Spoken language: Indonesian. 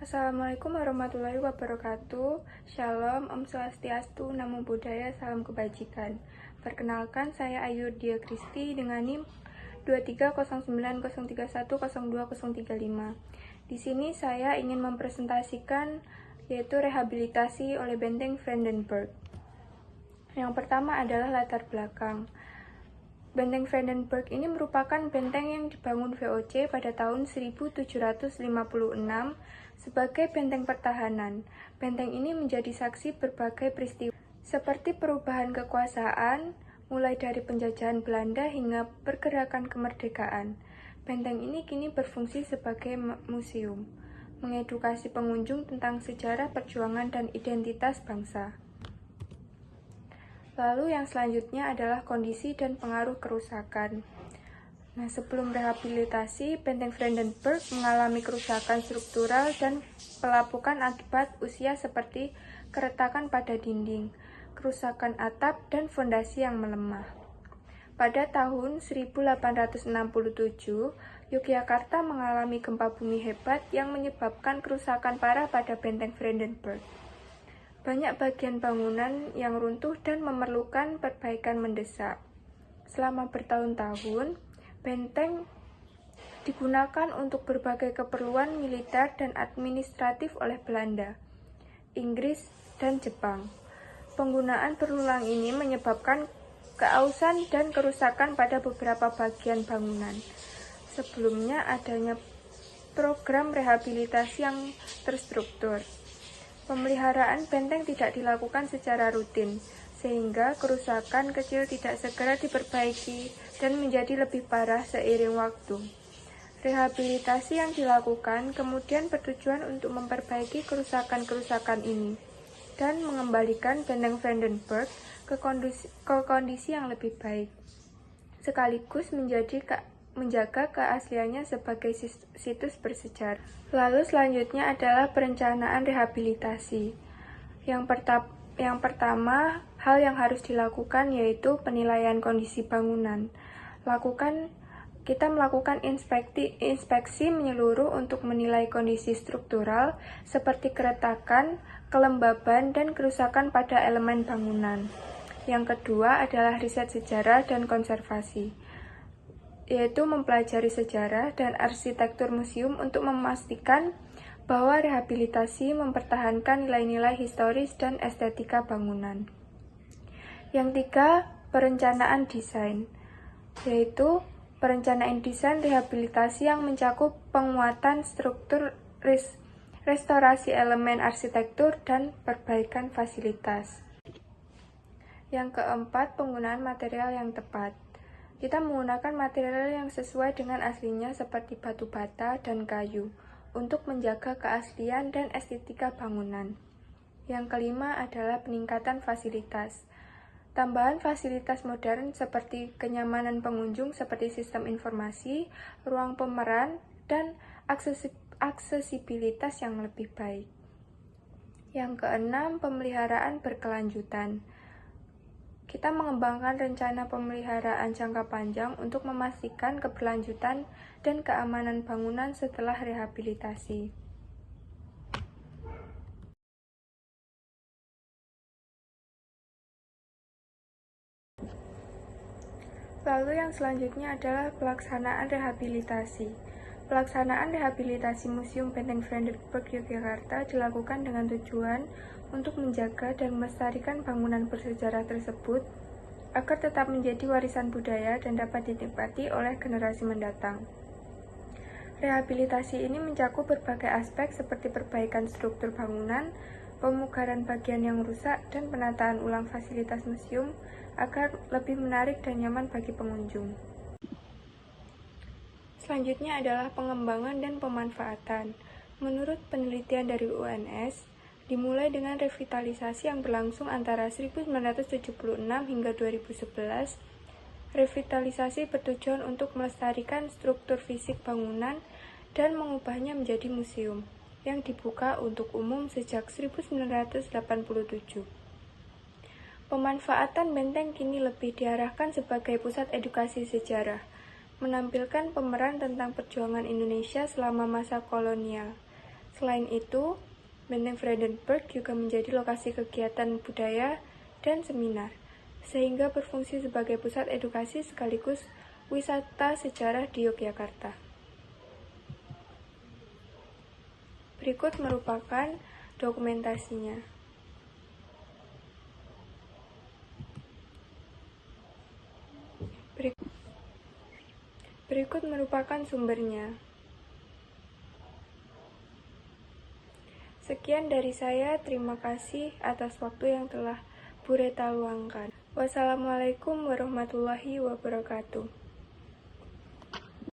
Assalamualaikum warahmatullahi wabarakatuh. Shalom, Om Swastiastu, Namo Buddhaya, salam kebajikan. Perkenalkan, saya Ayu Dia Kristi dengan NIM 23090310235. Di sini saya ingin mempresentasikan yaitu rehabilitasi oleh Benteng Brandenburg. Yang pertama adalah latar belakang. Benteng Brandenburg ini merupakan benteng yang dibangun VOC pada tahun 1756 sebagai benteng pertahanan. Benteng ini menjadi saksi berbagai peristiwa, seperti perubahan kekuasaan, mulai dari penjajahan Belanda hingga pergerakan kemerdekaan. Benteng ini kini berfungsi sebagai museum, mengedukasi pengunjung tentang sejarah perjuangan dan identitas bangsa. Lalu yang selanjutnya adalah kondisi dan pengaruh kerusakan. Nah, sebelum rehabilitasi, Benteng Brandenburg mengalami kerusakan struktural dan pelapukan akibat usia seperti keretakan pada dinding, kerusakan atap, dan fondasi yang melemah. Pada tahun 1867, Yogyakarta mengalami gempa bumi hebat yang menyebabkan kerusakan parah pada Benteng Brandenburg. Banyak bagian bangunan yang runtuh dan memerlukan perbaikan mendesak. Selama bertahun-tahun, benteng digunakan untuk berbagai keperluan militer dan administratif oleh Belanda, Inggris, dan Jepang. Penggunaan berulang ini menyebabkan keausan dan kerusakan pada beberapa bagian bangunan. Sebelumnya adanya program rehabilitasi yang terstruktur. Pemeliharaan benteng tidak dilakukan secara rutin, sehingga kerusakan kecil tidak segera diperbaiki dan menjadi lebih parah seiring waktu. Rehabilitasi yang dilakukan kemudian bertujuan untuk memperbaiki kerusakan-kerusakan ini dan mengembalikan Benteng Brandenburg ke kondisi yang lebih baik, sekaligus menjaga keasliannya sebagai situs bersejarah. Lalu selanjutnya adalah perencanaan rehabilitasi. Yang pertama, hal yang harus dilakukan yaitu penilaian kondisi bangunan. Kita melakukan inspeksi menyeluruh untuk menilai kondisi struktural seperti keretakan, kelembaban, dan kerusakan pada elemen bangunan. Yang kedua adalah riset sejarah dan konservasi, yaitu mempelajari sejarah dan arsitektur museum untuk memastikan bahwa rehabilitasi mempertahankan nilai-nilai historis dan estetika bangunan. Yang tiga, perencanaan desain, yaitu perencanaan desain rehabilitasi yang mencakup penguatan struktur, restorasi elemen arsitektur, dan perbaikan fasilitas. Yang keempat, penggunaan material yang tepat. Kita menggunakan material yang sesuai dengan aslinya seperti batu bata dan kayu untuk menjaga keaslian dan estetika bangunan. Yang kelima adalah peningkatan fasilitas. Tambahan fasilitas modern seperti kenyamanan pengunjung seperti sistem informasi, ruang pemeran, dan aksesibilitas yang lebih baik. Yang keenam, pemeliharaan berkelanjutan. Kita mengembangkan rencana pemeliharaan jangka panjang untuk memastikan keberlanjutan dan keamanan bangunan setelah rehabilitasi. Lalu yang selanjutnya adalah pelaksanaan rehabilitasi. Pelaksanaan rehabilitasi Museum Benteng Brandenburg Yogyakarta dilakukan dengan tujuan untuk menjaga dan melestarikan bangunan bersejarah tersebut agar tetap menjadi warisan budaya dan dapat dinikmati oleh generasi mendatang. Rehabilitasi ini mencakup berbagai aspek seperti perbaikan struktur bangunan, pemugaran bagian yang rusak, dan penataan ulang fasilitas museum agar lebih menarik dan nyaman bagi pengunjung. Selanjutnya adalah pengembangan dan pemanfaatan. Menurut penelitian dari UNS, dimulai dengan revitalisasi yang berlangsung antara 1976 hingga 2011. Revitalisasi bertujuan untuk melestarikan struktur fisik bangunan dan mengubahnya menjadi museum yang dibuka untuk umum sejak 1987. Pemanfaatan benteng kini lebih diarahkan sebagai pusat edukasi sejarah, menampilkan pemeran tentang perjuangan Indonesia selama masa kolonial. Selain itu, Benteng Vredenburg juga menjadi lokasi kegiatan budaya dan seminar, sehingga berfungsi sebagai pusat edukasi sekaligus wisata sejarah di Yogyakarta. Berikut merupakan dokumentasinya. Berikut merupakan sumbernya. Sekian dari saya, terima kasih atas waktu yang telah Bu Reta luangkan. Wassalamualaikum warahmatullahi wabarakatuh.